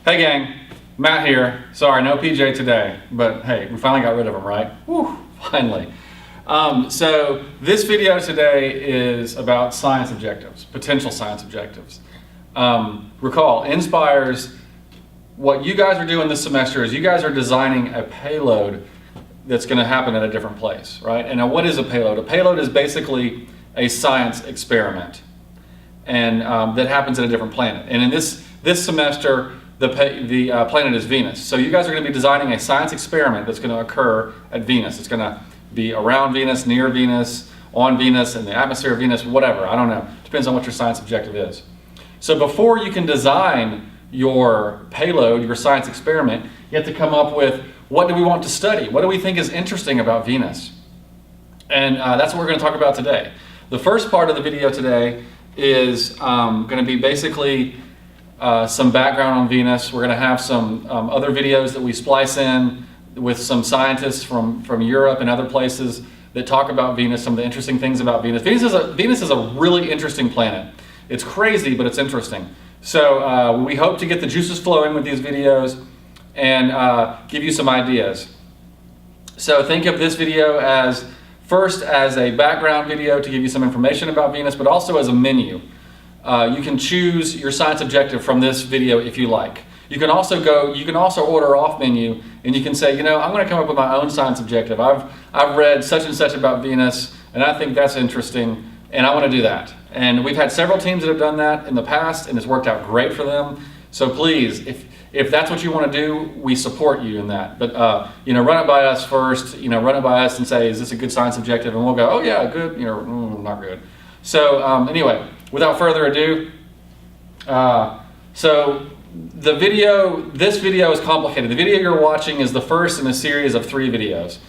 Hey gang, Matt here. Sorry, no PJ today, but hey, we finally got rid of him, right? Whew, finally. So this video today is about science objectives, potential science objectives. Recall, InSPIRESS, what you guys are doing this semester is you guys are designing a payload that's going to happen at a different place, right? And now what is a payload? A payload is basically a science experiment, and that happens at a different planet. And in this semester, the planet is Venus. So you guys are going to be designing a science experiment that's going to occur at Venus. It's going to be around Venus, near Venus, on Venus, in the atmosphere of Venus, whatever. I don't know. Depends on what your science objective is. So before you can design your payload, your science experiment, you have to come up with, what do we want to study? What do we think is interesting about Venus? And that's what we're going to talk about today. The first part of the video today is going to be basically some background on Venus. We're going to have some other videos that we splice in with some scientists from Europe and other places that talk about Venus, some of the interesting things about Venus. Venus is a really interesting planet. It's crazy, but it's interesting. So we hope to get the juices flowing with these videos and give you some ideas. So think of this video as first as a background video to give you some information about Venus, but also as a menu. You can choose your science objective from this video if you like. You can also order off menu, and you can say, you know, I'm going to come up with my own science objective. I've read such and such about Venus, and I think that's interesting, and I want to do that. And we've had several teams that have done that in the past, and it's worked out great for them. So please, if that's what you want to do, we support you in that. But you know, run it by us first. You know, run it by us and say, is this a good science objective? And we'll go, oh yeah, good. You know, not good. So anyway, without further ado, so this video is complicated. The video you're watching is the first in a series of 3 videos.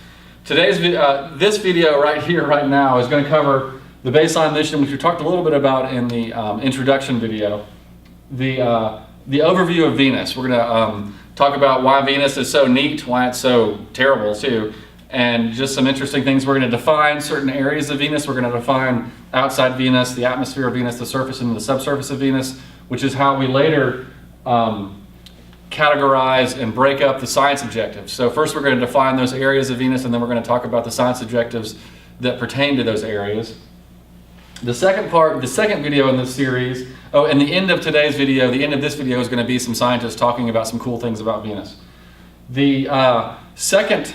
This video right here, right now, is going to cover the baseline mission, which we talked a little bit about in the introduction video. The overview of Venus. We're going to talk about why Venus is so neat, why it's so terrible too, and just some interesting things. We're going to define certain areas of Venus. We're going to define outside Venus, the atmosphere of Venus, the surface and the subsurface of Venus, which is how we later categorize and break up the science objectives. So first we're going to define those areas of Venus, and then we're going to talk about the science objectives that pertain to those areas. The second video in this series, and the end of today's video, the end of this video is going to be some scientists talking about some cool things about Venus. The second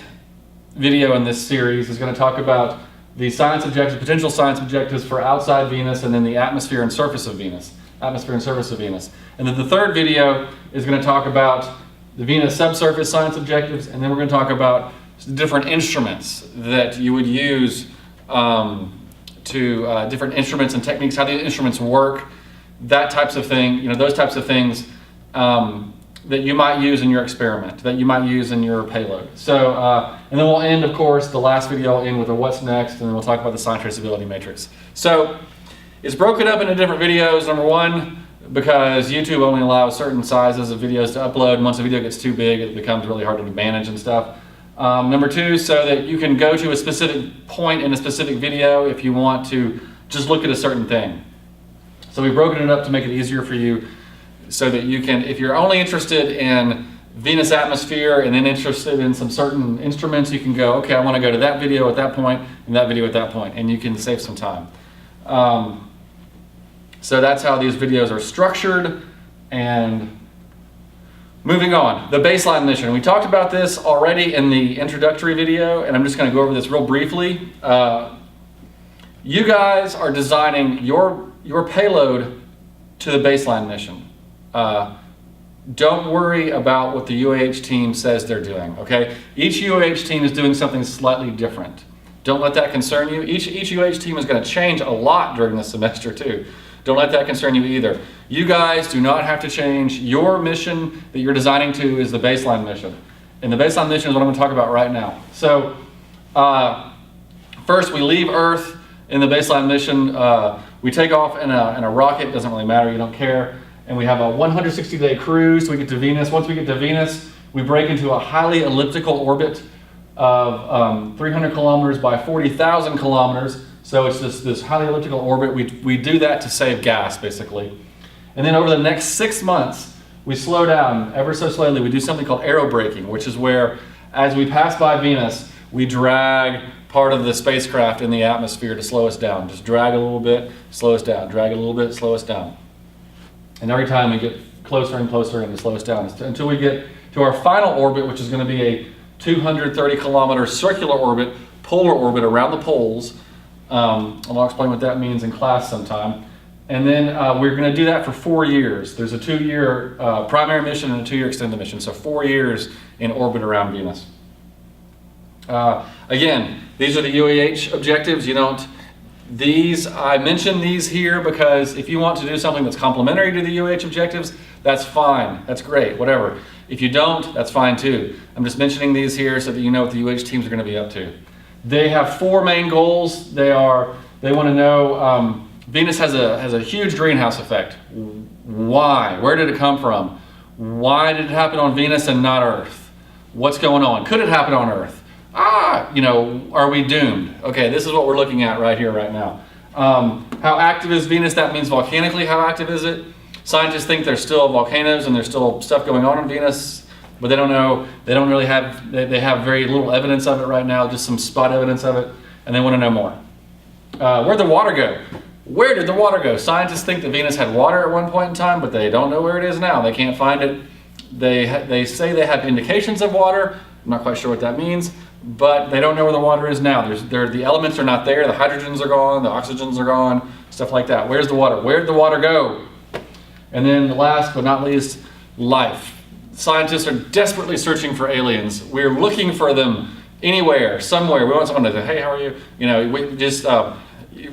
video in this series is going to talk about the science objectives, potential science objectives for outside Venus, and then the atmosphere and surface of Venus. Atmosphere and surface of Venus. And then the third video is going to talk about the Venus subsurface science objectives, and then we're going to talk about different instruments that you would use different instruments and techniques, how the instruments work, that types of thing, you know, those types of things that you might use in your experiment, that you might use in your payload. So, and then we'll end, of course, the last video will end with a what's next, and then we'll talk about the science traceability matrix. So, it's broken up into different videos. Number one, because YouTube only allows certain sizes of videos to upload, and once a video gets too big, it becomes really hard to manage and stuff. Number two, so that you can go to a specific point in a specific video if you want to just look at a certain thing. So we've broken it up to make it easier for you so that you can, if you're only interested in Venus atmosphere and then interested in some certain instruments, you can go, okay, I want to go to that video at that point and that video at that point, and you can save some time. So that's how these videos are structured. And moving on, the baseline mission. We talked about this already in the introductory video, and I'm just going to go over this real briefly. You guys are designing your payload to the baseline mission. Don't worry about what the UAH team says they're doing, okay? Each UAH team is doing something slightly different. Don't let that concern you. Each UAH team is going to change a lot during the semester too. Don't let that concern you either. You guys do not have to change. Your mission that you're designing to is the baseline mission. And the baseline mission is what I'm going to talk about right now. So first we leave Earth in the baseline mission. We take off in a rocket. Doesn't really matter. You don't care. And we have a 160-day cruise till we get to Venus. Once we get to Venus, we break into a highly elliptical orbit of 300 kilometers by 40,000 kilometers. So it's this highly elliptical orbit. We do that to save gas, basically. And then over the next 6 months, we slow down ever so slightly. We do something called aerobraking, which is where as we pass by Venus, we drag part of the spacecraft in the atmosphere to slow us down. Just drag a little bit, slow us down. Drag a little bit, slow us down. And every time we get closer and closer and to slow us down until we get to our final orbit, which is going to be a 230 kilometer circular orbit, polar orbit around the poles. I'll explain what that means in class sometime. And then we're going to do that for 4 years. There's a 2-year primary mission and a 2-year extended mission. So 4 years in orbit around Venus. Again, these are the UAH objectives. I mention these here because if you want to do something that's complementary to the UAH objectives, that's fine. That's great, whatever. If you don't, that's fine too. I'm just mentioning these here so that you know what the UAH teams are going to be up to. They have 4 main goals. They want to know Venus has a huge greenhouse effect. Why? Where did it come from? Why did it happen on Venus and not Earth? What's going on? Could it happen on Earth? Are we doomed? Okay, this is what we're looking at right here, right now. How active is Venus? That means volcanically, how active is it? Scientists think there's still volcanoes and there's still stuff going on Venus, but they don't know. They don't really have, they have very little evidence of it right now, just some spot evidence of it, and they want to know more. Where'd the water go? Where did the water go? Scientists think that Venus had water at one point in time, but they don't know where it is now. They can't find it. They say they have indications of water. I'm not quite sure what that means, but they don't know where the water is now. The elements are not there. The hydrogens are gone. The oxygens are gone. Stuff like that. Where's the water? Where did the water go? And then last but not least, life. Scientists are desperately searching for aliens. We're looking for them anywhere, somewhere. We want someone to say, hey, how are you? We just,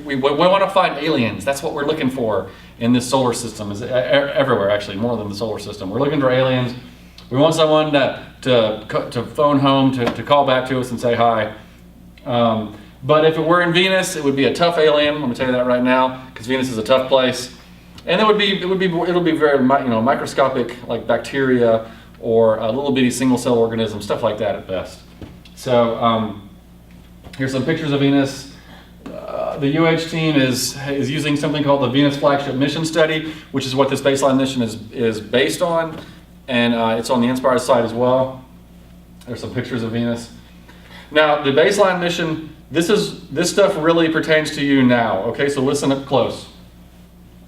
we want to find aliens. That's what we're looking for in this solar system. Is everywhere, actually, more than the solar system. We're looking for aliens. We want someone to phone home, to call back to us and say hi. But if it were in Venus, it would be a tough alien. Let me tell you that right now, because Venus is a tough place. And it'll be very microscopic, like bacteria or a little bitty single cell organism, stuff like that at best. So here's some pictures of Venus. The UH team is using something called the Venus Flagship Mission Study, which is what this baseline mission is based on, and it's on the InSPIRESS site as well. There's some pictures of Venus. Now, the baseline mission, this stuff really pertains to you now. Okay, so listen up close.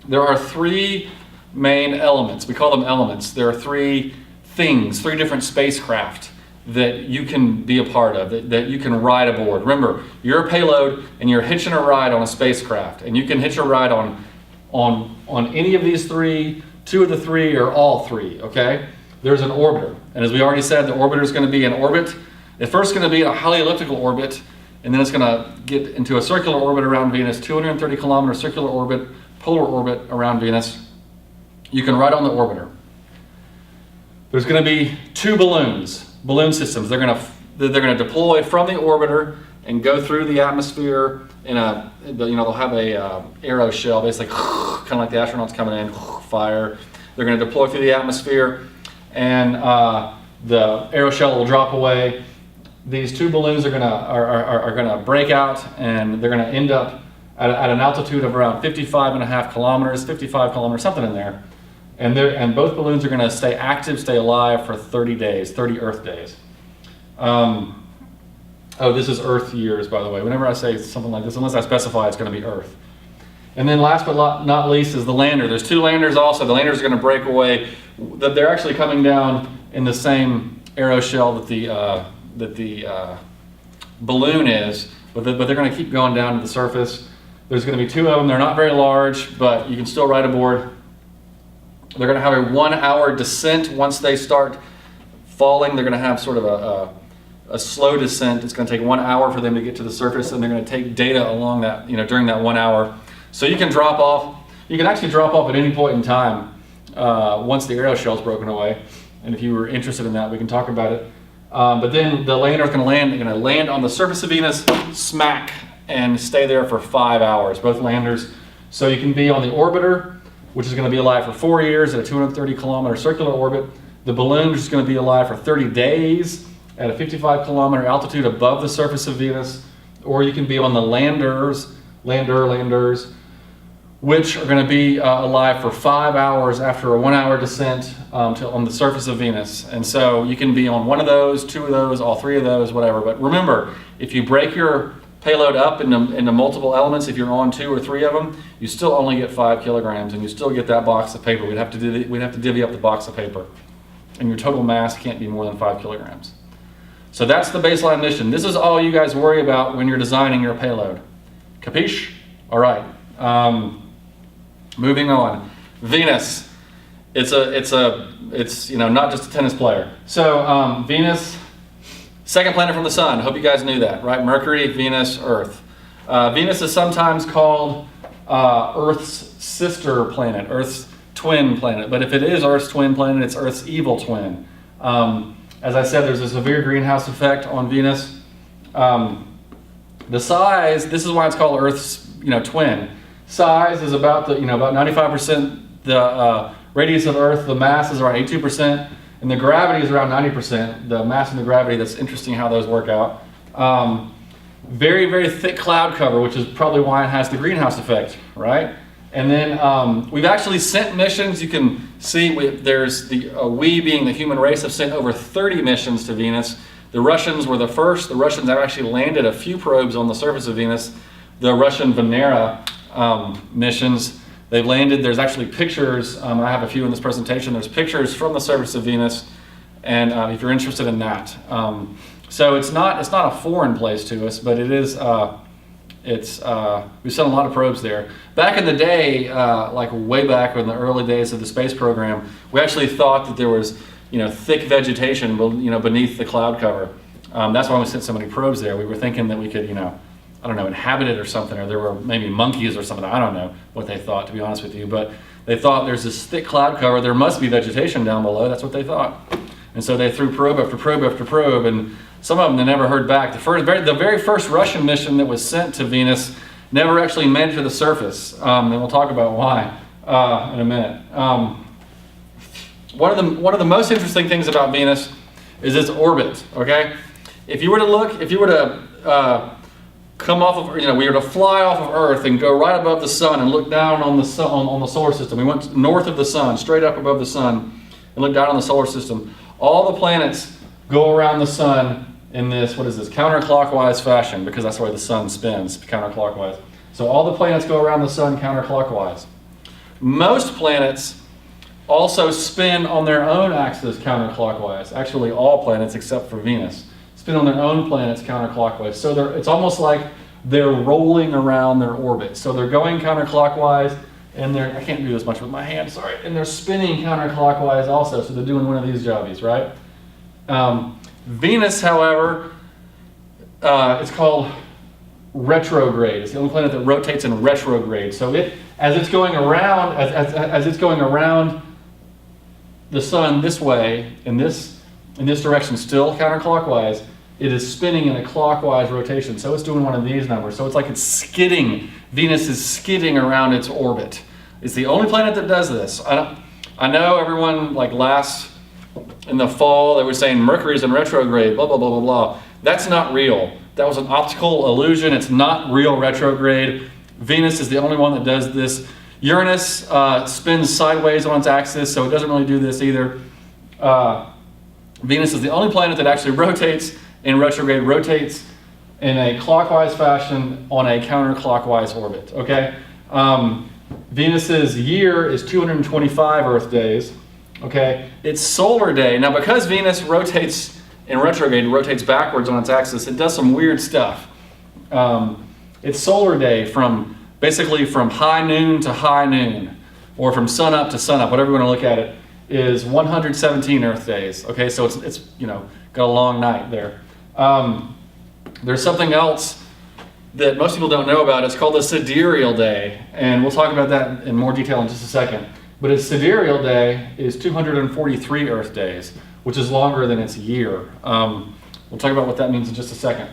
There are 3 main elements. We call them elements. There are 3 things, 3 different spacecraft that you can be a part of, that you can ride aboard. Remember, you're a payload and you're hitching a ride on a spacecraft, and you can hitch a ride on any of these 3, 2 of the 3, or all 3, okay? There's an orbiter, and as we already said, the orbiter is going to be in orbit. It's first going to be in a highly elliptical orbit, and then it's going to get into a circular orbit around Venus, 230 kilometer circular orbit, polar orbit around Venus. You can ride on the orbiter. There's going to be 2 balloon systems. They're going to deploy from the orbiter and go through the atmosphere in they'll have a aero shell, basically kind of like the astronauts coming in, fire. They're going to deploy through the atmosphere, and the aero shell will drop away. These 2 balloons are going to break out, and they're going to end up at an altitude of around 55.5 kilometers, 55 kilometers, something in there. And both balloons are going to stay active, stay alive for 30 days, 30 Earth days. This is Earth years, by the way. Whenever I say something like this, unless I specify, it's going to be Earth. And then last but not least is the lander. There's 2 landers also. The landers are going to break away. They're actually coming down in the same aero shell that the balloon is, but they're going to keep going down to the surface. There's going to be 2 of them. They're not very large, but you can still ride aboard. They're going to have a 1-hour descent. Once they start falling, they're going to have sort of a slow descent. It's going to take 1 hour for them to get to the surface, and they're going to take data along that, during that 1 hour. So you can drop off. You can actually drop off at any point in time once the aero shell's broken away. And if you were interested in that, we can talk about it. But then the lander is going to land. They're going to land on the surface of Venus, smack, and stay there for 5 hours. Both landers. So you can be on the orbiter, which is going to be alive for 4 years at a 230 kilometer circular orbit. The balloon is going to be alive for 30 days at a 55 kilometer altitude above the surface of Venus. Or you can be on the landers, which are going to be alive for 5 hours after a 1 hour descent on the surface of Venus. And so you can be on one of those, two of those, all three of those, whatever. But remember, if you break your payload up into multiple elements, if you're on 2 or 3 of them, you still only get 5 kilograms, and you still get that box of paper. We'd have to divvy up the box of paper, and your total mass can't be more than 5 kilograms. So that's the baseline mission. This is all you guys worry about when you're designing your payload. Capiche? All right. Moving on. Venus. It's not just a tennis player. So Venus, second planet from the sun. Hope you guys knew that, right? Mercury, Venus, Earth. Venus is sometimes called Earth's sister planet, Earth's twin planet. But if it is Earth's twin planet, it's Earth's evil twin. As I said, there's a severe greenhouse effect on Venus. The size, this is why it's called Earth's twin. Size is about 95% the radius of Earth. The mass is around 82%, and the gravity is around 90%. The mass and the gravity, that's interesting how those work out. Very, very thick cloud cover, which is probably why it has the greenhouse effect, right? And then we've actually sent missions. You can see there's we being the human race have sent over 30 missions to Venus. The Russians were the first. The Russians have actually landed a few probes on the surface of Venus. The Russian Venera missions, they've landed. There's actually pictures. I have a few in this presentation. There's pictures from the surface of Venus, and if you're interested in that. So it's not a foreign place to us, but it is. We've sent a lot of probes there. Back in the day, like way back in the early days of the space program, we actually thought that there was, thick vegetation, beneath the cloud cover. That's why we sent so many probes there. We were thinking that we could, inhabit it or something, or there were maybe monkeys or something. I don't know what they thought, to be honest with you, but they thought there's this thick cloud cover. There must be vegetation down below. That's what they thought. And so they threw probe after probe after probe, and some of them they never heard back. The very first Russian mission that was sent to Venus never actually made it to the surface, and we'll talk about why in a minute. One of the most interesting things about Venus is its orbit. Okay, if you were to come off of, we were to fly off of Earth and go right above the sun and look down on the sun, on the solar system. We went north of the sun, straight up above the sun, and look down on the solar system. All the planets go around the sun in this, counterclockwise fashion, because that's the way the sun spins, counterclockwise. So all the planets go around the sun counterclockwise. Most planets also spin on their own axis counterclockwise. Actually, all planets except for Venus spin on their own planets counterclockwise. So it's almost like they're rolling around their orbit. So they're going counterclockwise, and I can't do this much with my hand, sorry, and they're spinning counterclockwise also, so they're doing one of these jobbies, right? Venus, however, it's called retrograde. It's the only planet that rotates in retrograde. So as it's going around the sun this way, in this direction, still counterclockwise, it is spinning in a clockwise rotation. So it's doing one of these numbers. So it's like it's skidding. Venus is skidding around its orbit. It's the only planet that does this. I know everyone, in the fall, they were saying Mercury's in retrograde, blah, blah, blah, blah, blah. That's not real. That was an optical illusion. It's not real retrograde. Venus is the only one that does this. Uranus spins sideways on its axis, so it doesn't really do this either. Venus is the only planet that actually rotates in retrograde, rotates in a clockwise fashion on a counterclockwise orbit, okay? Venus's year is 225 Earth days, okay? Its solar day, now because Venus rotates in retrograde, rotates backwards on its axis, it does some weird stuff. Its solar day basically from high noon to high noon, or from sun up to sun up, whatever you want to look at it, is 117 Earth days, okay? So it's got a long night there. There's something else that most people don't know about. It's called the sidereal day, and we'll talk about that in more detail in just a second. But its sidereal day is 243 Earth days, which is longer than its year. We'll talk about what that means in just a second.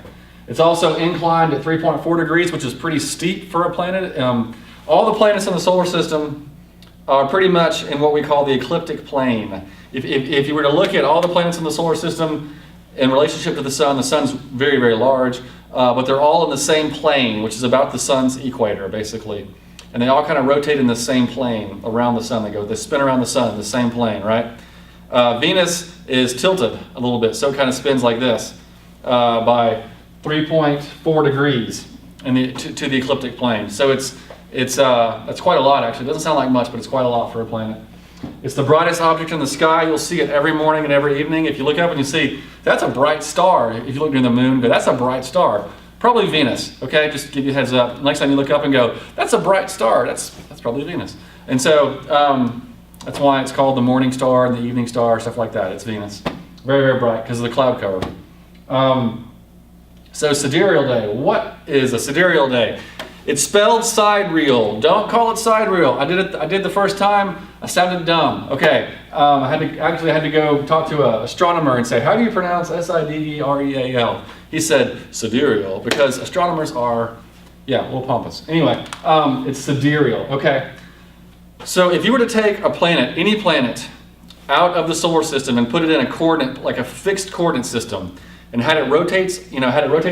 It's also inclined at 3.4 degrees, which is pretty steep for a planet. All the planets in the solar system are pretty much in what we call the ecliptic plane. If you were to look at all the planets in the solar system in relationship to the sun's very, very large, but they're all in the same plane, which is about the sun's equator, basically. and they all kind of rotate in the same plane around the sun. They spin around the sun in the same plane, right? Venus is tilted a little bit, so it kind of spins like this by 3.4 degrees to the ecliptic plane. So that's quite a lot, actually. It doesn't sound like much, but it's quite a lot for a planet. It's the brightest object in the sky. You'll see it every morning and every evening. If you look up and you see, that's a bright star. If you look near the moon, but that's a bright star. Probably Venus, okay? Just give you a heads up. Next time you look up and go, that's a bright star. That's probably Venus. And so that's why it's called the morning star and the evening star, stuff like that. It's Venus. Very, very bright because of the cloud cover. So sidereal day. What is a sidereal day? It's spelled sidereal. Don't call it sidereal. I did the first time. I sounded dumb. Okay. I had to go talk to an astronomer and say, how do you pronounce S-I-D-E-R-E-A-L? He said sidereal because astronomers are, yeah, a little pompous. Anyway, it's sidereal. Okay. So if you were to take a planet, any planet, out of the solar system and put it in a coordinate, like a fixed coordinate system, and had it rotates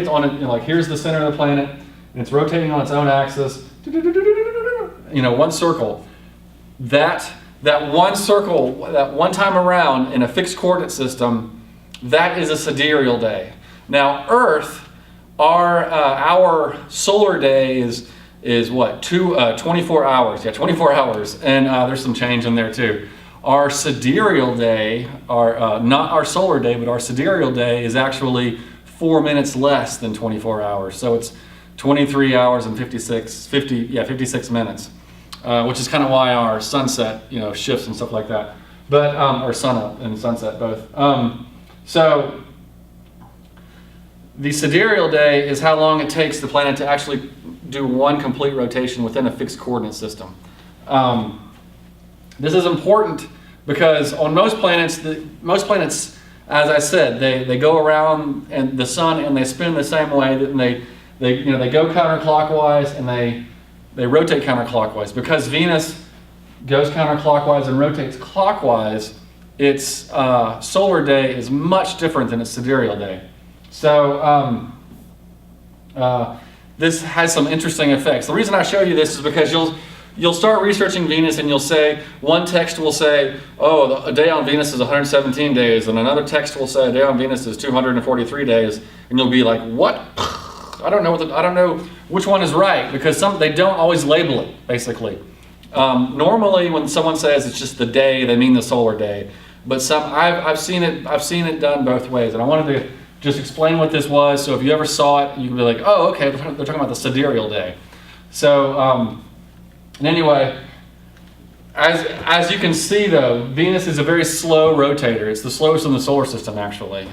on it, like here's the center of the planet, and it's rotating on its own axis, one circle. That one circle, that one time around in a fixed coordinate system, that is a sidereal day. Now, Earth, our solar day is what? 24 hours. Yeah, 24 hours, and there's some change in there too. Our sidereal day, not our solar day, but our sidereal day is actually 4 minutes less than 24 hours. So it's 23 hours and 56 minutes, which is kind of why our sunset, shifts and stuff like that. But or sun up and sunset both. So the sidereal day is how long it takes the planet to actually do one complete rotation within a fixed coordinate system. This is important because on most planets, as I said, they go around and the sun and they spin the same way, and they go counterclockwise and they rotate counterclockwise. Because Venus goes counterclockwise and rotates clockwise, its solar day is much different than its sidereal day. So this has some interesting effects. The reason I show you this is because you'll start researching Venus and you'll say, one text will say, oh, a day on Venus is 117 days, and another text will say a day on Venus is 243 days, and you'll be like, what? I don't know which one is right, because they don't always label it, basically. Normally when someone says it's just the day, they mean the solar day, but I've seen it done both ways, and I wanted to just explain what this was, so if you ever saw it, you can be like, oh, okay, they're talking about the sidereal day. So, and anyway, as you can see though, Venus is a very slow rotator. It's the slowest in the solar system, actually.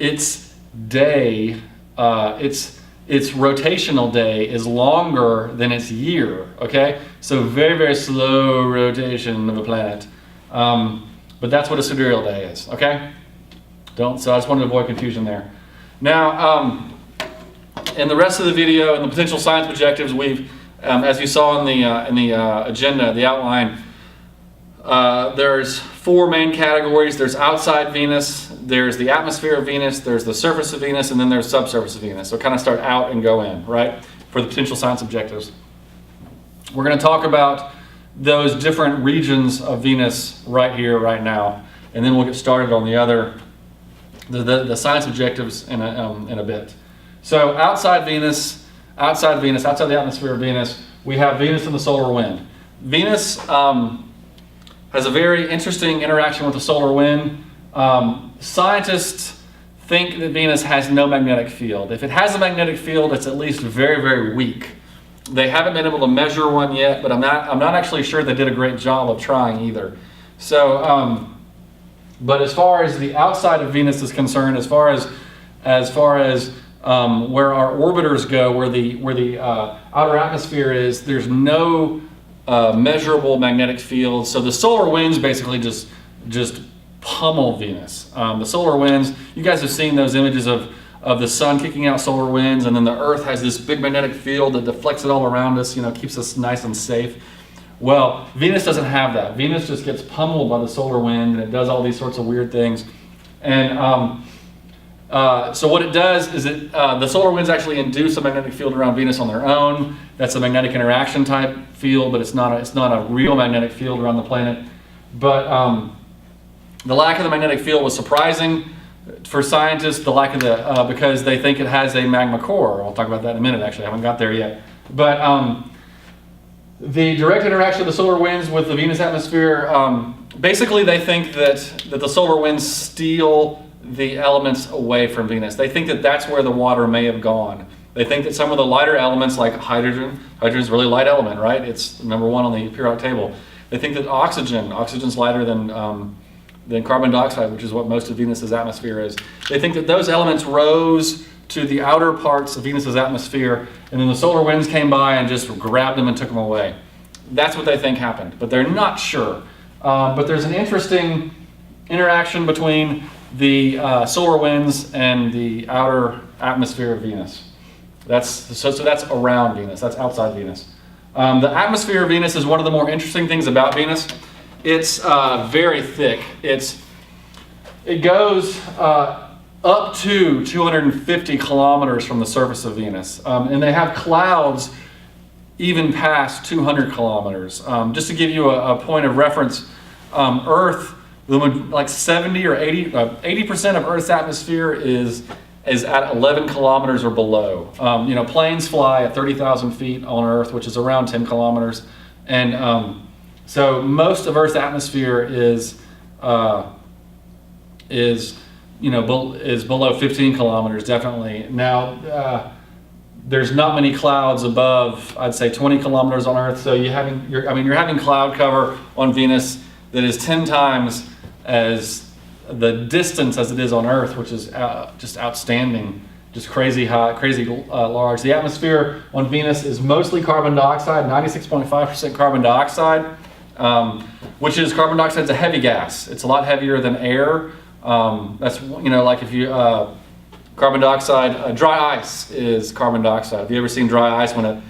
Its day, its rotational day is longer than its year, okay? So very, very slow rotation of a planet. But that's what a sidereal day is, okay? So I just wanted to avoid confusion there. Now, in the rest of the video and the potential science objectives, we've, as you saw in the agenda, the outline, there's 4 main categories. There's outside Venus, there's the atmosphere of Venus, there's the surface of Venus, and then there's subsurface of Venus. So kind of start out and go in, right, for the potential science objectives. We're going to talk about those different regions of Venus right here, right now, and then we'll get started on the science objectives in a bit. So outside Venus, outside the atmosphere of Venus, we have Venus and the solar wind. Venus has a very interesting interaction with the solar wind. Scientists think that Venus has no magnetic field. If it has a magnetic field, it's at least very, very weak. They haven't been able to measure one yet, but I'm not actually sure they did a great job of trying either. So, but as far as the outside of Venus is concerned, as far as where our orbiters go, where the outer atmosphere is, there's no measurable magnetic field. So the solar winds basically just pummel Venus. The solar winds, you guys have seen those images of the sun kicking out solar winds, and then the Earth has this big magnetic field that deflects it all around us, keeps us nice and safe. Well, Venus doesn't have that. Venus just gets pummeled by the solar wind, and it does all these sorts of weird things. And So what it does is the solar winds actually induce a magnetic field around Venus on their own. That's a magnetic interaction type field, but it's not a real magnetic field around the planet. But the lack of the magnetic field was surprising for scientists. The lack of the because they think it has a magma core. I'll talk about that in a minute. Actually, I haven't got there yet. But the direct interaction of the solar winds with the Venus atmosphere. Basically, they think that the solar winds steal the elements away from Venus. They think that that's where the water may have gone. They think that some of the lighter elements like hydrogen is a really light element, right? It's number 1 on the periodic table. They think that oxygen's lighter than carbon dioxide, which is what most of Venus's atmosphere is. They think that those elements rose to the outer parts of Venus's atmosphere, and then the solar winds came by and just grabbed them and took them away. That's what they think happened, but they're not sure. But there's an interesting interaction between the solar winds and the outer atmosphere of Venus. So that's around Venus. That's outside Venus. The atmosphere of Venus is one of the more interesting things about Venus. It's very thick. It goes up to 250 kilometers from the surface of Venus, and they have clouds even past 200 kilometers. Just to give you a point of reference, Earth, like 70 or 80% of Earth's atmosphere is at 11 kilometers or below. Planes fly at 30,000 feet on Earth, which is around 10 kilometers, and so most of Earth's atmosphere is below 15 kilometers, definitely. Now, there's not many clouds above, I'd say, 20 kilometers on Earth. So you're having cloud cover on Venus that is 10 times as the distance as it is on Earth, which is just outstanding, just crazy high, crazy large. The atmosphere on Venus is mostly carbon dioxide, 96.5% carbon dioxide, which is carbon dioxide is a heavy gas. It's a lot heavier than air. That's like if you carbon dioxide, dry ice is carbon dioxide. Have you ever seen dry ice when it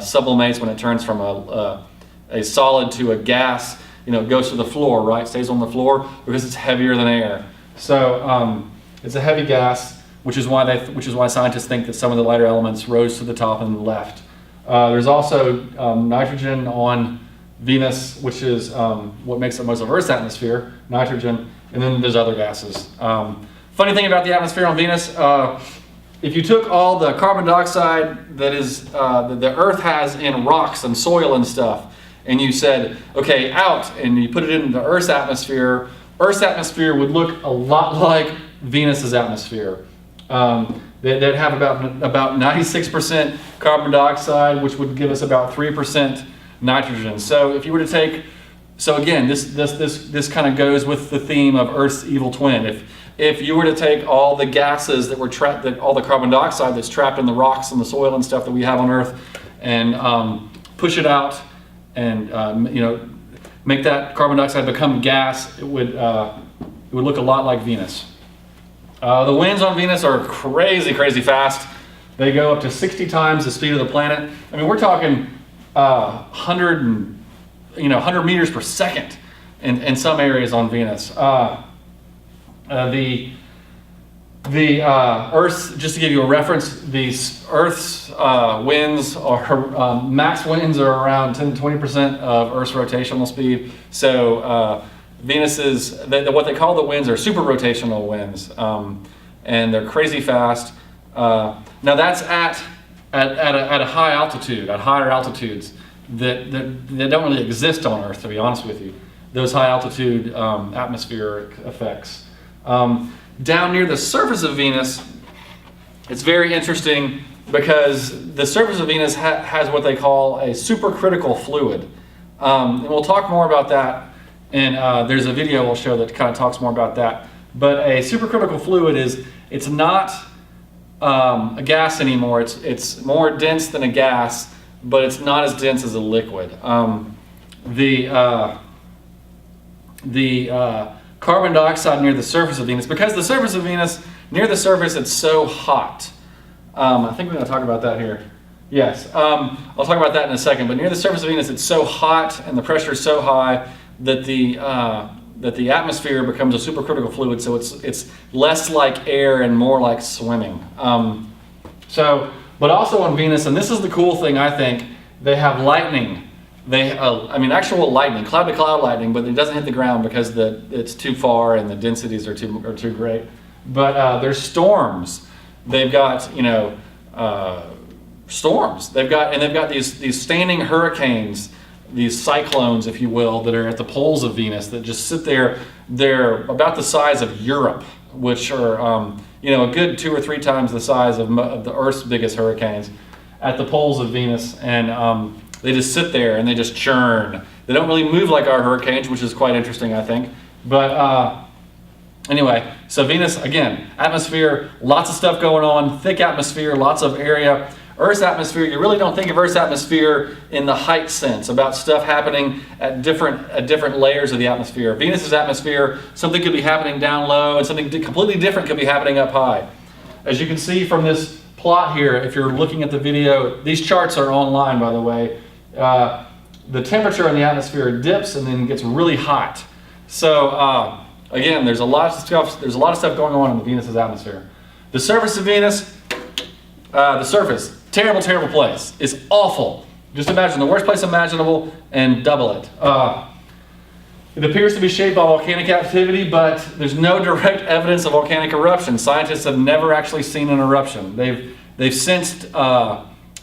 sublimates, when it turns from a solid to a gas? It goes to the floor, right? Stays on the floor because it's heavier than air. So it's a heavy gas, which is why scientists think that some of the lighter elements rose to the top and left. There's also nitrogen on Venus, which is what makes up most of Earth's atmosphere, nitrogen, and then there's other gases. Funny thing about the atmosphere on Venus, if you took all the carbon dioxide that the Earth has in rocks and soil and stuff, and you said, okay, out, and you put it in the Earth's atmosphere would look a lot like Venus's atmosphere. They'd have about 96% carbon dioxide, which would give us about 3% nitrogen. So if you were to take, again, this kind of goes with the theme of Earth's evil twin. If you were to take all the gases that were trapped, all the carbon dioxide that's trapped in the rocks and the soil and stuff that we have on Earth, and push it out, and make that carbon dioxide become gas, it would look a lot like Venus. The winds on Venus are crazy, crazy fast. They go up to 60 times the speed of the planet. I mean, we're talking 100 meters per second in some areas on Venus. The Earth's, just to give you a reference, Earth's winds are, max winds are around 10 to 20% of Earth's rotational speed. So Venus's, what they call the winds are super rotational winds, and they're crazy fast. Now that's at a high altitude, at higher altitudes that don't really exist on Earth, to be honest with you. Those high altitude atmospheric effects. Down near the surface of Venus, it's very interesting because the surface of Venus has what they call a supercritical fluid. And we'll talk more about that, and there's a video we'll show that kind of talks more about that. But a supercritical fluid it's not a gas anymore. It's more dense than a gas, but it's not as dense as a liquid. The carbon dioxide near the surface of Venus, because the surface of Venus, near the surface, it's so hot. I think we're going to talk about that here. Yes, I'll talk about that in a second, but near the surface of Venus, it's so hot and the pressure is so high that the the atmosphere becomes a supercritical fluid, so it's less like air and more like swimming. But also on Venus, and this is the cool thing, I think, they have lightning. Actual lightning, cloud-to-cloud lightning, but it doesn't hit the ground because it's too far and the densities are too great. But there's storms. They've got storms. They've got these standing hurricanes, these cyclones, if you will, that are at the poles of Venus that just sit there. They're about the size of Europe, which are a good 2 or 3 times the size of the Earth's biggest hurricanes at the poles of Venus, and they just sit there and they just churn. They don't really move like our hurricanes, which is quite interesting, I think. But anyway, so Venus, again, atmosphere, lots of stuff going on, thick atmosphere, lots of area. Earth's atmosphere, you really don't think of Earth's atmosphere in the height sense, about stuff happening at different layers of the atmosphere. Venus's atmosphere, something could be happening down low and something completely different could be happening up high. As you can see from this plot here, if you're looking at the video, these charts are online, by the way. The temperature in the atmosphere dips and then gets really hot. So again, there's a lot of stuff going on in the Venus's atmosphere. The surface of Venus, terrible, terrible place. It's awful. Just imagine the worst place imaginable and double it. It appears to be shaped by volcanic activity, but there's no direct evidence of volcanic eruption. Scientists have never actually seen an eruption. They've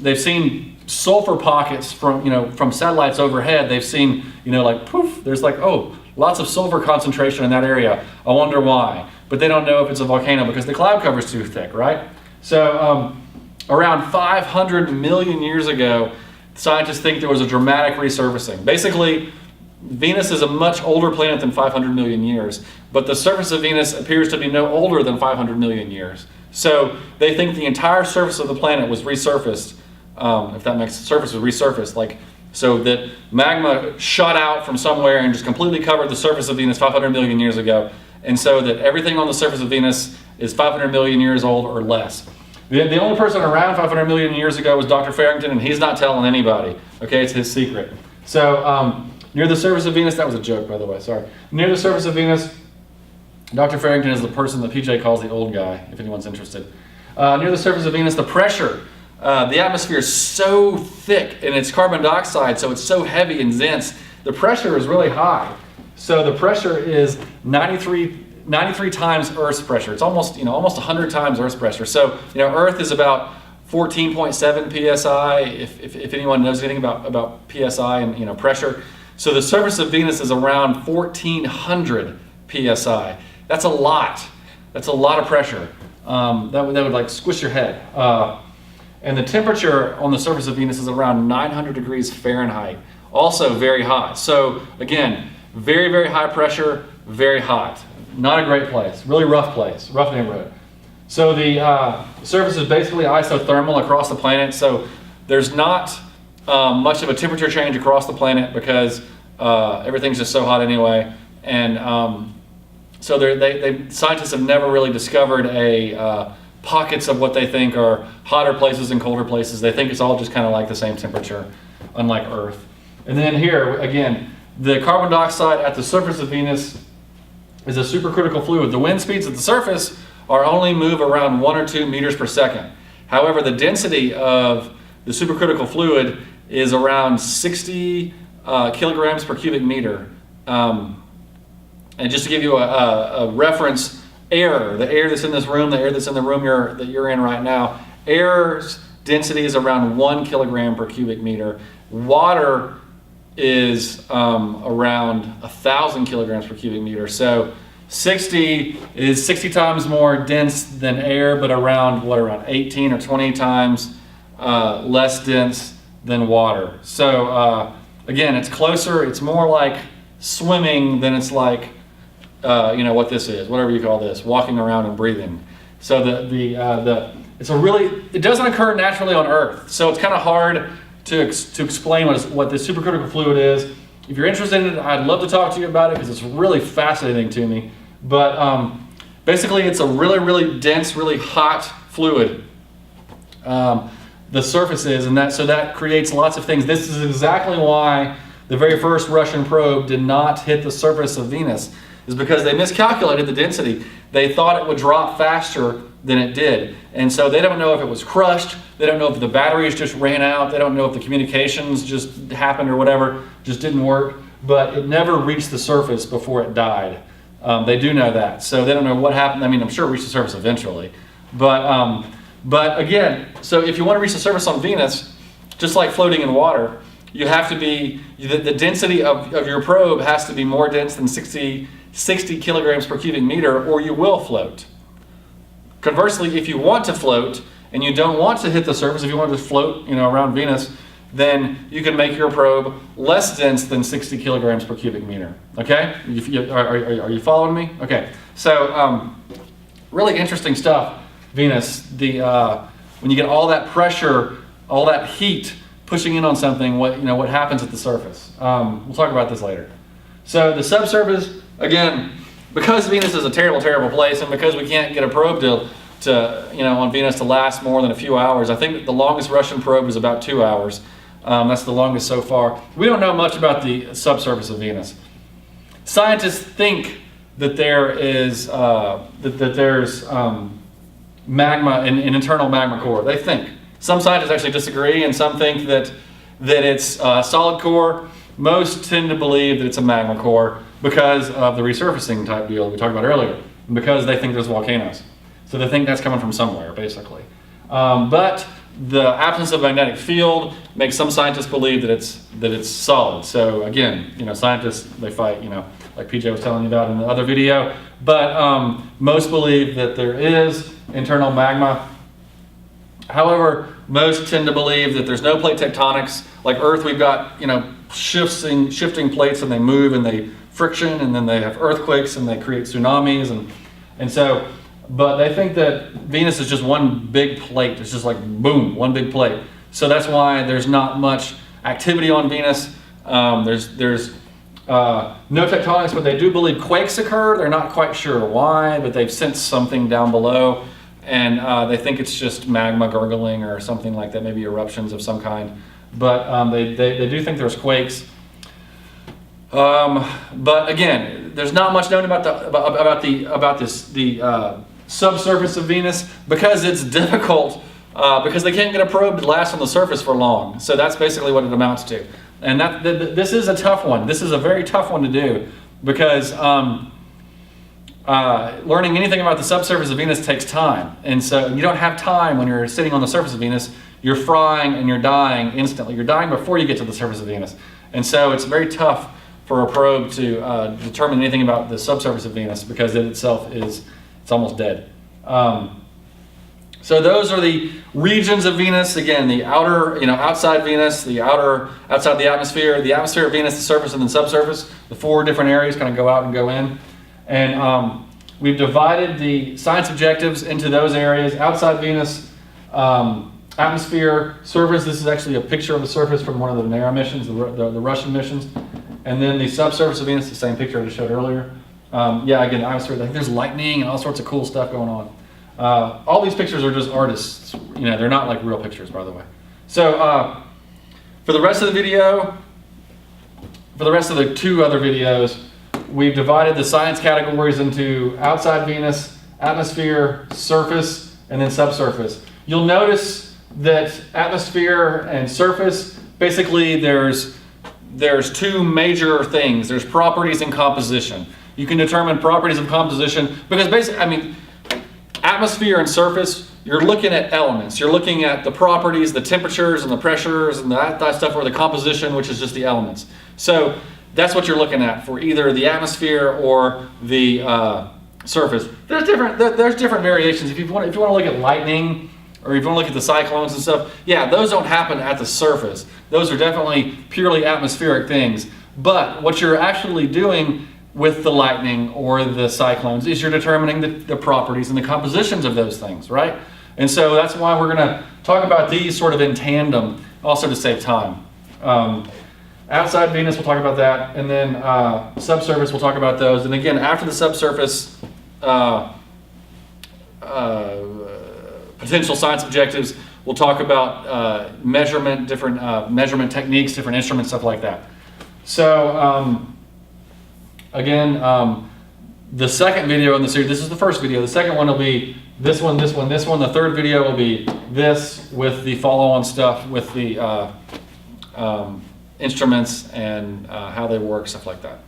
seen sulfur pockets from satellites overhead. They've seen like poof. There's lots of sulfur concentration in that area. I wonder why. But they don't know if it's a volcano because the cloud cover is too thick, right? So around 500 million years ago, scientists think there was a dramatic resurfacing. Basically, Venus is a much older planet than 500 million years, but the surface of Venus appears to be no older than 500 million years. So they think the entire surface of the planet was resurfaced, if that makes sense. Surface was resurfaced, so that magma shot out from somewhere and just completely covered the surface of Venus 500 million years ago, and so that everything on the surface of Venus is 500 million years old or less. The only person around 500 million years ago was Dr. Farrington, and he's not telling anybody. Okay, it's his secret. So near the surface of Venus, that was a joke, by the way, sorry. Near the surface of Venus, Dr. Farrington is the person that PJ calls the old guy, if anyone's interested. Near the surface of Venus, the pressure, the atmosphere is so thick, and it's carbon dioxide, so it's so heavy and dense. The pressure is really high. So the pressure is 93 times Earth's pressure. It's almost 100 times Earth's pressure. So Earth is about 14.7 psi. If anyone knows anything about psi and pressure, so the surface of Venus is around 1400 psi. That's a lot. That's a lot of pressure. That would squish your head. And the temperature on the surface of Venus is around 900 degrees Fahrenheit. Also very hot. So again, very, very high pressure, very hot. Not a great place. Really rough place. Rough neighborhood. So the surface is basically isothermal across the planet. So there's not much of a temperature change across the planet because everything's just so hot anyway. And so scientists have never really discovered pockets of what they think are hotter places and colder places. They think it's all just kind of like the same temperature, unlike Earth. And then here, again, the carbon dioxide at the surface of Venus is a supercritical fluid. The wind speeds at the surface only move around 1 or 2 meters per second. However, the density of the supercritical fluid is around 60 kilograms per cubic meter. And just to give you a reference, the air that's in this room, the air that's in the room that you're in right now, air's density is around 1 kilogram per cubic meter. Water is around 1,000 kilograms per cubic meter. So 60 is 60 times more dense than air, but around 18 or 20 times less dense than water. So again, it's closer. It's more like swimming than it's like what this is, whatever you call this, walking around and breathing. So it doesn't occur naturally on Earth. So it's kind of hard to explain what this supercritical fluid is. If you're interested in it, I'd love to talk to you about it because it's really fascinating to me. But basically, it's a really, really dense, really hot fluid. The surface is, and that creates lots of things. This is exactly why the very first Russian probe did not hit the surface of Venus. is because they miscalculated the density. They thought it would drop faster than it did. And so they don't know if it was crushed, they don't know if the batteries just ran out, they don't know if the communications just happened or whatever, just didn't work, but it never reached the surface before it died. They do know that. So they don't know what happened. I mean, I'm sure it reached the surface eventually. But again, so if you want to reach the surface on Venus, just like floating in water, you have to be, the density of your probe has to be more dense than 60 kilograms per cubic meter, or you will float. Conversely, if you want to float and you don't want to hit the surface, if you want to float, around Venus, then you can make your probe less dense than 60 kilograms per cubic meter. Okay? Are you following me? Okay. So really interesting stuff. Venus. When you get all that pressure, all that heat pushing in on something, what happens at the surface? We'll talk about this later. So the subsurface, again, because Venus is a terrible, terrible place, and because we can't get a probe on Venus to last more than a few hours. I think the longest Russian probe is about 2 hours. That's the longest so far. We don't know much about the subsurface of Venus. Scientists think that there's magma, an internal magma core. They think. Some scientists actually disagree, and some think that it's a solid core. Most tend to believe that it's a magma core because of the resurfacing type deal we talked about earlier, because they think there's volcanoes. So they think that's coming from somewhere, basically. But the absence of magnetic field makes some scientists believe that it's solid. So again, scientists, they fight, like PJ was telling you about in the other video. But most believe that there is internal magma. However, most tend to believe that there's no plate tectonics. Like Earth, we've got shifting plates, and they move, and they friction, and then they have earthquakes, and they create tsunamis, and so. But they think that Venus is just one big plate. It's just like boom, one big plate. So that's why there's not much activity on Venus. There's no tectonics, but they do believe quakes occur. They're not quite sure why, but they've sensed something down below, and they think it's just magma gurgling or something like that, maybe eruptions of some kind. But they do think there's quakes. But again, there's not much known about the subsurface of Venus, because it's difficult, because they can't get a probe to last on the surface for long. So that's basically what it amounts to. And this is a tough one. This is a very tough one to do, because learning anything about the subsurface of Venus takes time. And so you don't have time when you're sitting on the surface of Venus. You're frying and you're dying instantly. You're dying before you get to the surface of Venus. And so it's very tough for a probe to determine anything about the subsurface of Venus, because it itself it's almost dead. So those are the regions of Venus. Again, the outer, outside Venus, the outer, outside the atmosphere of Venus, the surface, and then subsurface. The 4 different areas kind of go out and go in. And we've divided the science objectives into those areas: outside Venus, atmosphere, surface. This is actually a picture of the surface from one of the NERA missions, the Russian missions. And then the subsurface of Venus, the same picture I just showed earlier. Again, atmosphere. There's lightning and all sorts of cool stuff going on. All these pictures are just artists. They're not like real pictures, by the way. So for the rest of the video, for the rest of the 2 other videos, we've divided the science categories into outside Venus, atmosphere, surface, and then subsurface. You'll notice that atmosphere and surface, basically there's 2 major things. There's properties and composition. You can determine properties of composition because basically, atmosphere and surface, you're looking at elements. You're looking at the properties, the temperatures and the pressures and that stuff, or the composition, which is just the elements. So that's what you're looking at for either the atmosphere or the surface. There's different variations. If you want to look at lightning, or if you want to look at the cyclones and stuff, those don't happen at the surface. Those are definitely purely atmospheric things. But what you're actually doing with the lightning or the cyclones is you're determining the properties and the compositions of those things, right? And so that's why we're going to talk about these sort of in tandem, also to save time. Outside Venus, we'll talk about that, and then subsurface, we'll talk about those. And again, after the subsurface, potential science objectives, we'll talk about measurement, different measurement techniques, different instruments, stuff like that. So again, The second video in the series, this is the first video. The second one will be this one, this one, this one. The third video will be this with the follow-on stuff with the instruments and how they work, stuff like that.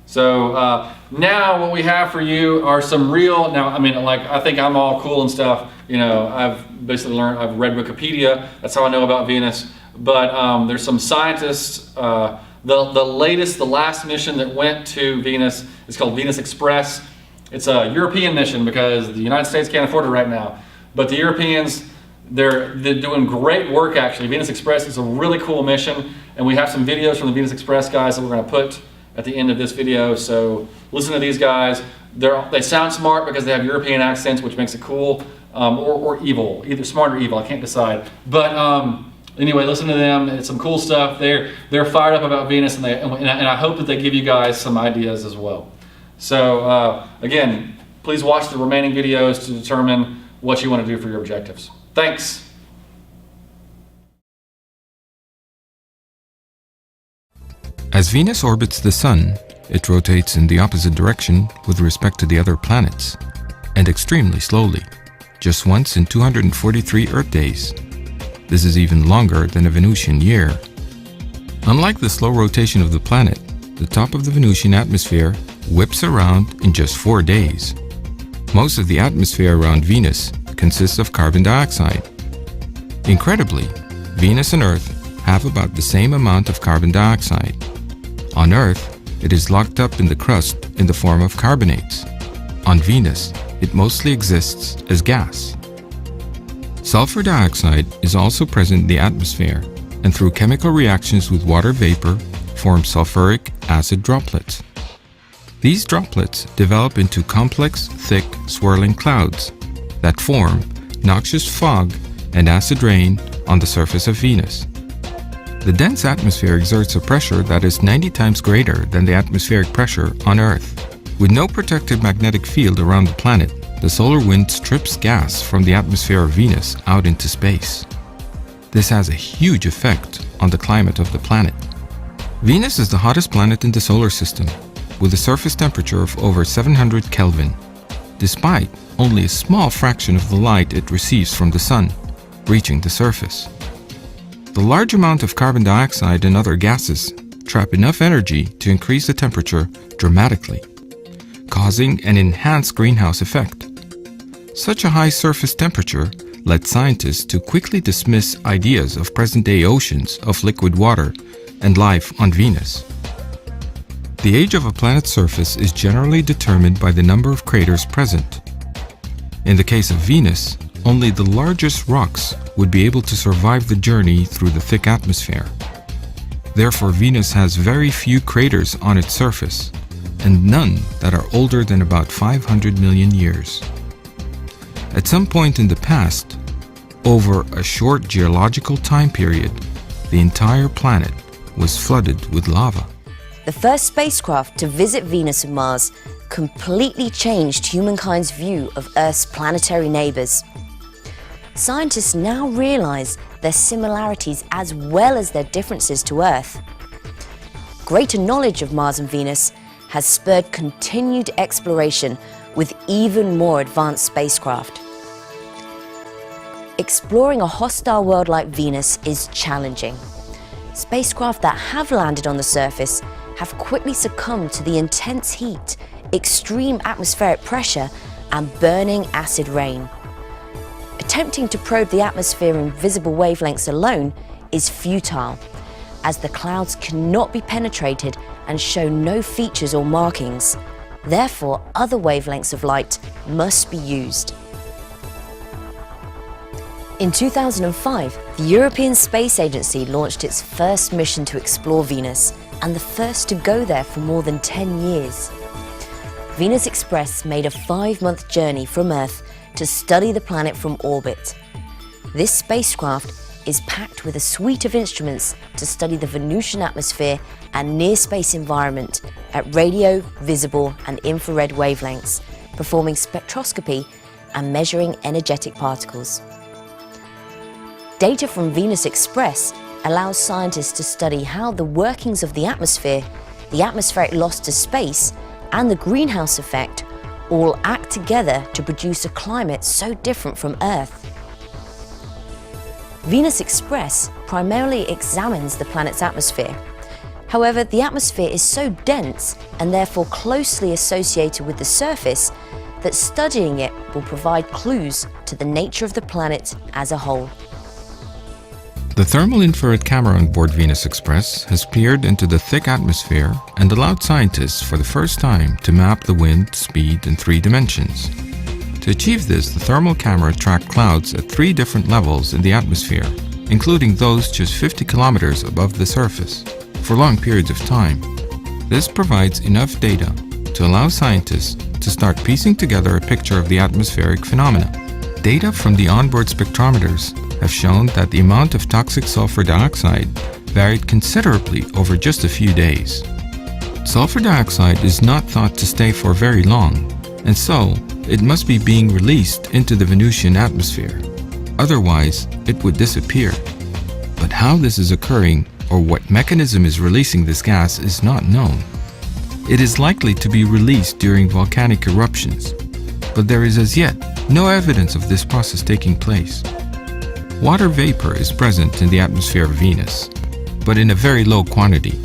So now what we have for you are some real, now I mean, like, I think I'm all cool and stuff, you know, I've basically learned, I've read Wikipedia, that's how I know about Venus, but there's some scientists, the last mission that went to Venus is called Venus Express. It's a European mission because the United States can't afford it right now, but the Europeans, they're doing great work actually. Venus Express is a really cool mission, and we have some videos from the Venus Express guys that we're going to put at the end of this video, so listen to these guys. They sound smart because they have European accents, which makes it cool, or evil, either smart or evil, I can't decide. But anyway, listen to them, it's some cool stuff. They're fired up about Venus, and I hope that they give you guys some ideas as well. So again, please watch the remaining videos to determine what you want to do for your objectives. Thanks. As Venus orbits the Sun, it rotates in the opposite direction with respect to the other planets, and extremely slowly, just once in 243 Earth days. This is even longer than a Venusian year. Unlike the slow rotation of the planet, the top of the Venusian atmosphere whips around in just 4 days. Most of the atmosphere around Venus consists of carbon dioxide. Incredibly, Venus and Earth have about the same amount of carbon dioxide. On Earth, it is locked up in the crust in the form of carbonates. On Venus, it mostly exists as gas. Sulfur dioxide is also present in the atmosphere, and through chemical reactions with water vapor, forms sulfuric acid droplets. These droplets develop into complex, thick, swirling clouds that form noxious fog and acid rain on the surface of Venus. The dense atmosphere exerts a pressure that is 90 times greater than the atmospheric pressure on Earth. With no protective magnetic field around the planet, the solar wind strips gas from the atmosphere of Venus out into space. This has a huge effect on the climate of the planet. Venus is the hottest planet in the solar system, with a surface temperature of over 700 Kelvin, despite only a small fraction of the light it receives from the Sun reaching the surface. The large amount of carbon dioxide and other gases trap enough energy to increase the temperature dramatically, causing an enhanced greenhouse effect. Such a high surface temperature led scientists to quickly dismiss ideas of present-day oceans of liquid water and life on Venus. The age of a planet's surface is generally determined by the number of craters present. In the case of Venus, only the largest rocks would be able to survive the journey through the thick atmosphere. Therefore, Venus has very few craters on its surface, and none that are older than about 500 million years. At some point in the past, over a short geological time period, the entire planet was flooded with lava. The first spacecraft to visit Venus and Mars completely changed humankind's view of Earth's planetary neighbors. Scientists now realize their similarities as well as their differences to Earth. Greater knowledge of Mars and Venus has spurred continued exploration with even more advanced spacecraft. Exploring a hostile world like Venus is challenging. Spacecraft that have landed on the surface have quickly succumbed to the intense heat, extreme atmospheric pressure, and burning acid rain. Attempting to probe the atmosphere in visible wavelengths alone is futile, as the clouds cannot be penetrated and show no features or markings. Therefore, other wavelengths of light must be used. In 2005, the European Space Agency launched its first mission to explore Venus, and the first to go there for more than 10 years. Venus Express made a 5-month journey from Earth to study the planet from orbit. This spacecraft is packed with a suite of instruments to study the Venusian atmosphere and near-space environment at radio, visible, and infrared wavelengths, performing spectroscopy and measuring energetic particles. Data from Venus Express allows scientists to study how the workings of the atmosphere, the atmospheric loss to space, and the greenhouse effect all act together to produce a climate so different from Earth. Venus Express primarily examines the planet's atmosphere. However, the atmosphere is so dense and therefore closely associated with the surface that studying it will provide clues to the nature of the planet as a whole. The thermal infrared camera on board Venus Express has peered into the thick atmosphere and allowed scientists for the first time to map the wind speed in 3 dimensions. To achieve this, the thermal camera tracked clouds at 3 different levels in the atmosphere, including those just 50 kilometers above the surface, for long periods of time. This provides enough data to allow scientists to start piecing together a picture of the atmospheric phenomena. Data from the onboard spectrometers have shown that the amount of toxic sulfur dioxide varied considerably over just a few days. Sulfur dioxide is not thought to stay for very long, and so it must be being released into the Venusian atmosphere. Otherwise, it would disappear. But how this is occurring or what mechanism is releasing this gas is not known. It is likely to be released during volcanic eruptions, but there is as yet no evidence of this process taking place. Water vapor is present in the atmosphere of Venus, but in a very low quantity.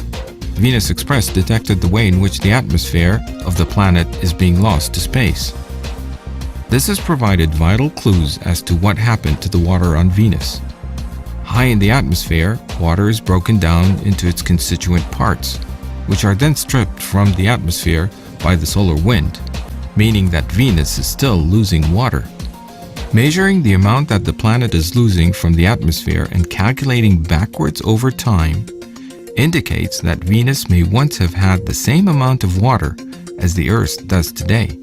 Venus Express detected the way in which the atmosphere of the planet is being lost to space. This has provided vital clues as to what happened to the water on Venus. High in the atmosphere, water is broken down into its constituent parts, which are then stripped from the atmosphere by the solar wind, meaning that Venus is still losing water. Measuring the amount that the planet is losing from the atmosphere and calculating backwards over time indicates that Venus may once have had the same amount of water as the Earth does today.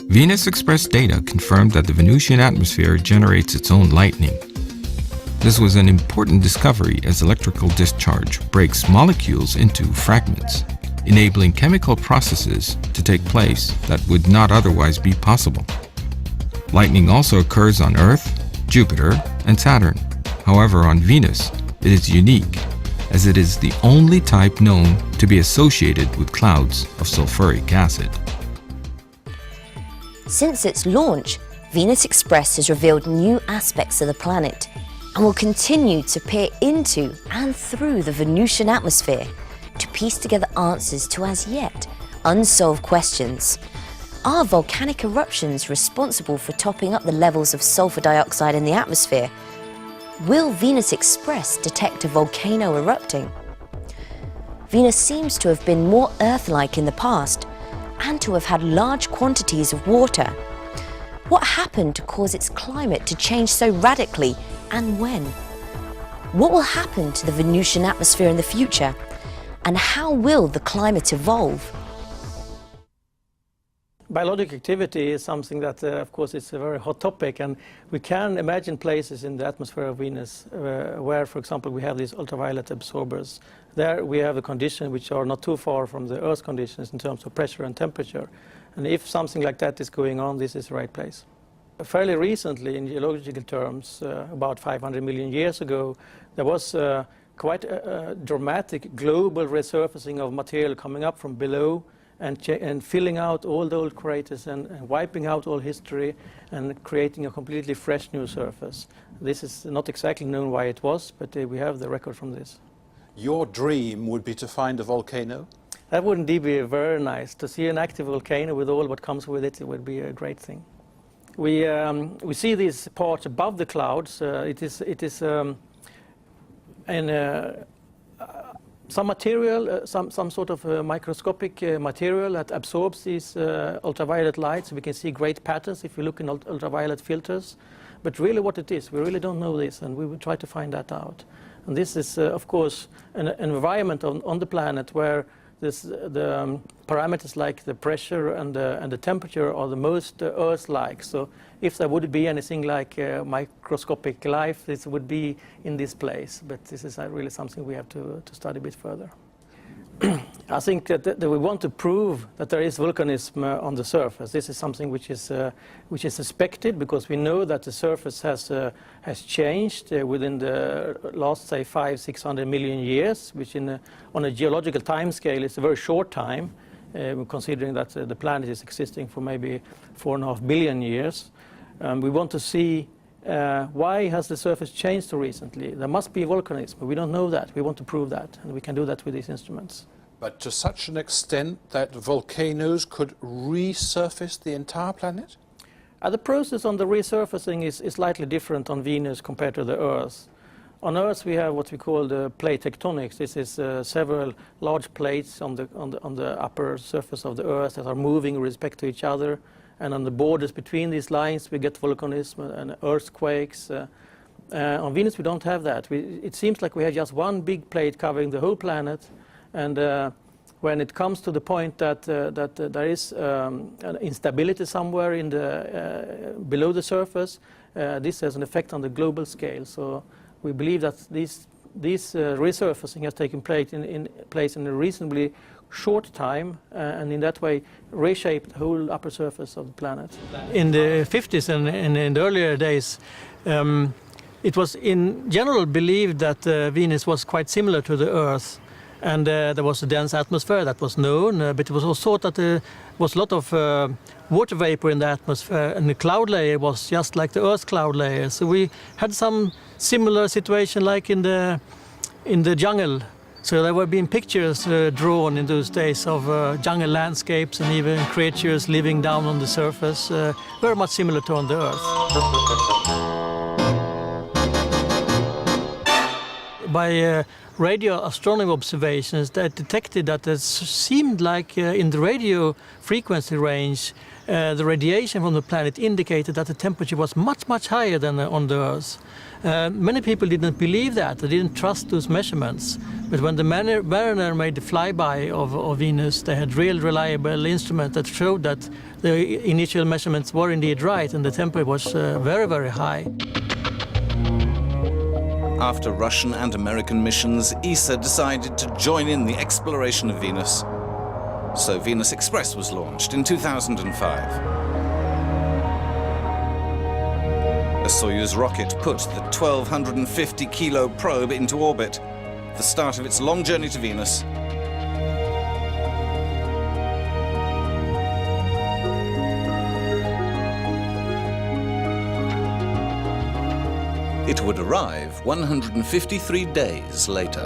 Venus Express data confirmed that the Venusian atmosphere generates its own lightning. This was an important discovery as electrical discharge breaks molecules into fragments, enabling chemical processes to take place that would not otherwise be possible. Lightning also occurs on Earth, Jupiter, and Saturn. However, on Venus, it is unique, as it is the only type known to be associated with clouds of sulfuric acid. Since its launch, Venus Express has revealed new aspects of the planet and will continue to peer into and through the Venusian atmosphere to piece together answers to as yet unsolved questions. Are volcanic eruptions responsible for topping up the levels of sulfur dioxide in the atmosphere? Will Venus Express detect a volcano erupting? Venus seems to have been more Earth-like in the past and to have had large quantities of water. What happened to cause its climate to change so radically, and when? What will happen to the Venusian atmosphere in the future? And how will the climate evolve? Biological activity is something that, of course, it's a very hot topic, and we can imagine places in the atmosphere of Venus where, for example, we have these ultraviolet absorbers. There we have a condition which are not too far from the Earth's conditions in terms of pressure and temperature. And if something like that is going on, this is the right place. Fairly recently, in geological terms, about 500 million years ago, there was quite a dramatic global resurfacing of material coming up from below and filling out all the old craters and wiping out all history and creating a completely fresh new surface. This is not exactly known why it was, but we have the record from this. Your dream would be to find a volcano? That would indeed be very nice. To see an active volcano with all what comes with it, it would be a great thing. We see these parts above the clouds. It is some material, some sort of microscopic material that absorbs these ultraviolet lights. We can see great patterns if you look in ultraviolet filters. But really what it is, we really don't know this, and we will try to find that out. And this is, of course, an environment on the planet where the parameters like the pressure and the temperature are the most Earth-like. So if there would be anything like microscopic life, this would be in this place. But this is really something we have to study a bit further. I think that we want to prove that there is volcanism on the surface. This is something which is suspected, because we know that the surface has changed within the last, say, 500-600 million years, which on a geological time scale is a very short time, considering that the planet is existing for maybe 4.5 billion years. We want to see why has the surface changed so recently. There must be volcanism, but we don't know that. We want to prove that, and we can do that with these instruments. But to such an extent that volcanoes could resurface the entire planet? The process on the resurfacing is slightly different on Venus compared to the Earth. On Earth we have what we call the plate tectonics. This is several large plates on the upper surface of the Earth that are moving with respect to each other. And on the borders between these lines we get volcanism and earthquakes. On Venus we don't have that. It seems like we have just one big plate covering the whole planet. And when it comes to the point that there is an instability somewhere in below the surface, this has an effect on the global scale. So we believe that this resurfacing has taken place in a reasonably short time, and in that way reshaped the whole upper surface of the planet. In the 50s and in the earlier days, it was in general believed that Venus was quite similar to the Earth. And there was a dense atmosphere that was known, but it was also thought that there was a lot of water vapor in the atmosphere, and the cloud layer was just like the Earth cloud layer. So we had some similar situation like in the jungle. So there were being pictures drawn in those days of jungle landscapes and even creatures living down on the surface, very much similar to on the Earth. By radio astronomy observations, that detected that it seemed like in the radio frequency range, the radiation from the planet indicated that the temperature was much, much higher than on the Earth. Many people didn't believe that, they didn't trust those measurements. But when the mariner made the flyby of Venus, they had real reliable instruments that showed that the initial measurements were indeed right and the temperature was very, very high. After Russian and American missions, ESA decided to join in the exploration of Venus. So Venus Express was launched in 2005. A Soyuz rocket put the 1,250-kilo probe into orbit, the start of its long journey to Venus. It would arrive 153 days later.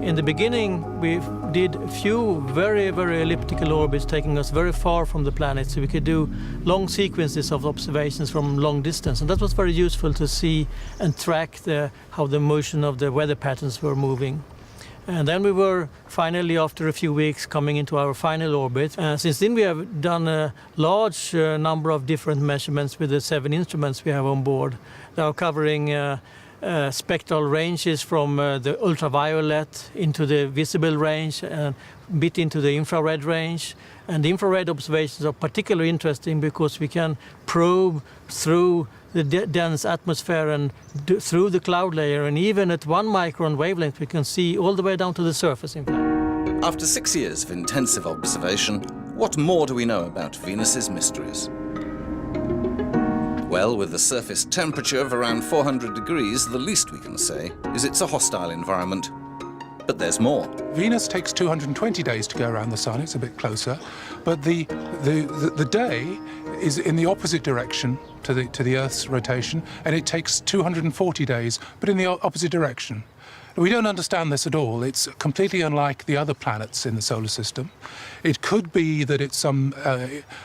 In the beginning, we did a few very, very elliptical orbits taking us very far from the planet, so we could do long sequences of observations from long distance. And that was very useful to see and track how the motion of the weather patterns were moving. And then we were finally, after a few weeks, coming into our final orbit. Since then we have done a large number of different measurements with the 7 instruments we have on board. They are covering spectral ranges from the ultraviolet into the visible range, and a bit into the infrared range. And the infrared observations are particularly interesting because we can probe through the dense atmosphere and through the cloud layer, and even at 1 micron wavelength we can see all the way down to the surface, in fact. After 6 years of intensive observation, what more do we know about Venus's mysteries? Well, with a surface temperature of around 400 degrees, the least we can say is it's a hostile environment. But there's more. Venus takes 220 days to go around the Sun. It's a bit closer, but the day is in the opposite direction to the Earth's rotation, and it takes 240 days, but in the opposite direction. We don't understand this at all. It's completely unlike the other planets in the solar system. It could be that it's some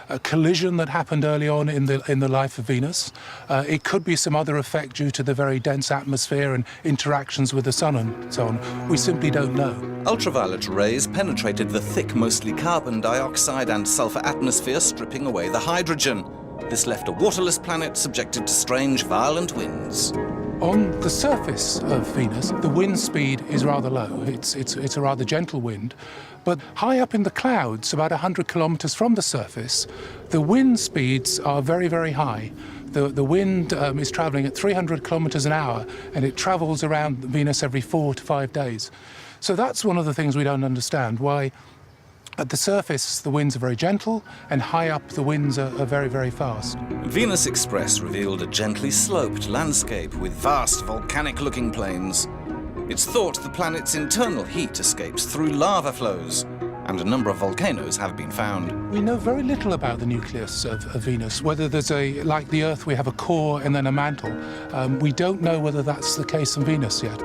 a collision that happened early on in the life of Venus. It could be some other effect due to the very dense atmosphere and interactions with the Sun and so on. We simply don't know. Ultraviolet rays penetrated the thick, mostly carbon dioxide and sulfur atmosphere, stripping away the hydrogen. This left a waterless planet subjected to strange, violent winds. On the surface of Venus, the wind speed is rather low. It's a rather gentle wind. But high up in the clouds, about 100 kilometers from the surface, the wind speeds are very, very high. The wind is traveling at 300 kilometers an hour, and it travels around Venus every 4 to 5 days. So that's one of the things we don't understand, why at the surface the winds are very gentle and high up the winds are very, very fast. Venus Express revealed a gently sloped landscape with vast volcanic-looking plains. It's thought the planet's internal heat escapes through lava flows, and a number of volcanoes have been found. We know very little about the nucleus of Venus, whether there's like the Earth, we have a core and then a mantle. We don't know whether that's the case on Venus yet.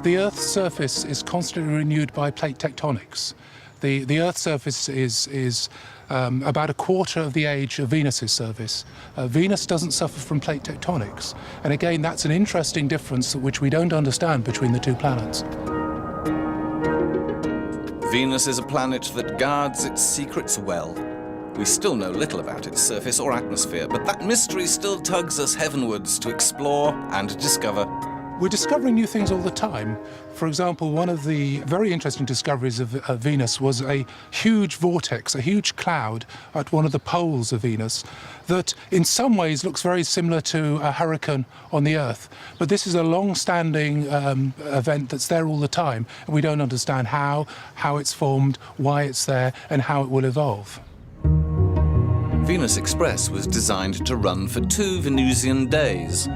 The Earth's surface is constantly renewed by plate tectonics. The Earth's surface is about a quarter of the age of Venus's surface. Venus doesn't suffer from plate tectonics. And again, that's an interesting difference which we don't understand between the two planets. Venus is a planet that guards its secrets well. We still know little about its surface or atmosphere, but that mystery still tugs us heavenwards to explore and discover. We're discovering new things all the time. For example, one of the very interesting discoveries of Venus was a huge vortex, a huge cloud at one of the poles of Venus that in some ways looks very similar to a hurricane on the Earth. But this is a long-standing event that's there all the time, and we don't understand how it's formed, why it's there, and how it will evolve. Venus Express was designed to run for 2 Venusian days,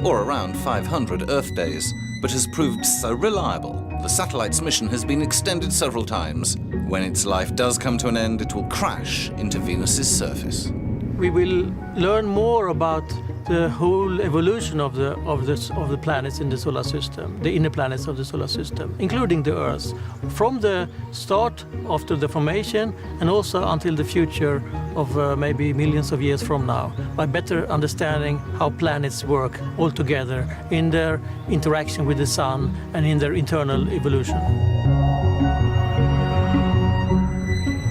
or around 500 Earth days, but has proved so reliable, the satellite's mission has been extended several times. When its life does come to an end, it will crash into Venus's surface. We will learn more about the whole evolution of the planets in the solar system, the inner planets of the solar system, including the Earth, from the start after the formation and also until the future of maybe millions of years from now, by better understanding how planets work all together in their interaction with the sun and in their internal evolution.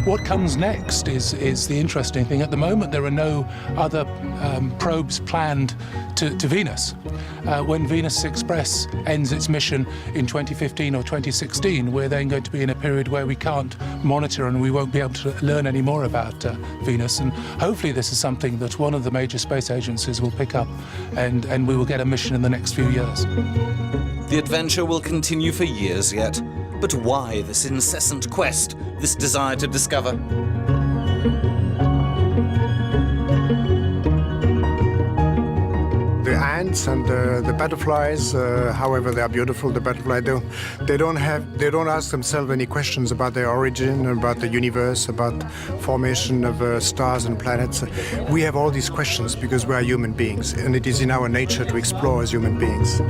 What comes next is the interesting thing. At the moment, there are no other probes planned to Venus. When Venus Express ends its mission in 2015 or 2016, we're then going to be in a period where we can't monitor and we won't be able to learn any more about Venus. And hopefully this is something that one of the major space agencies will pick up and we will get a mission in the next few years. The adventure will continue for years yet. But why this incessant quest, this desire to discover? The ants and the butterflies, however they are beautiful, the butterfly they don't ask themselves any questions about their origin, about the universe, about formation of stars and planets. We have all these questions because we are human beings, and it is in our nature to explore as human beings.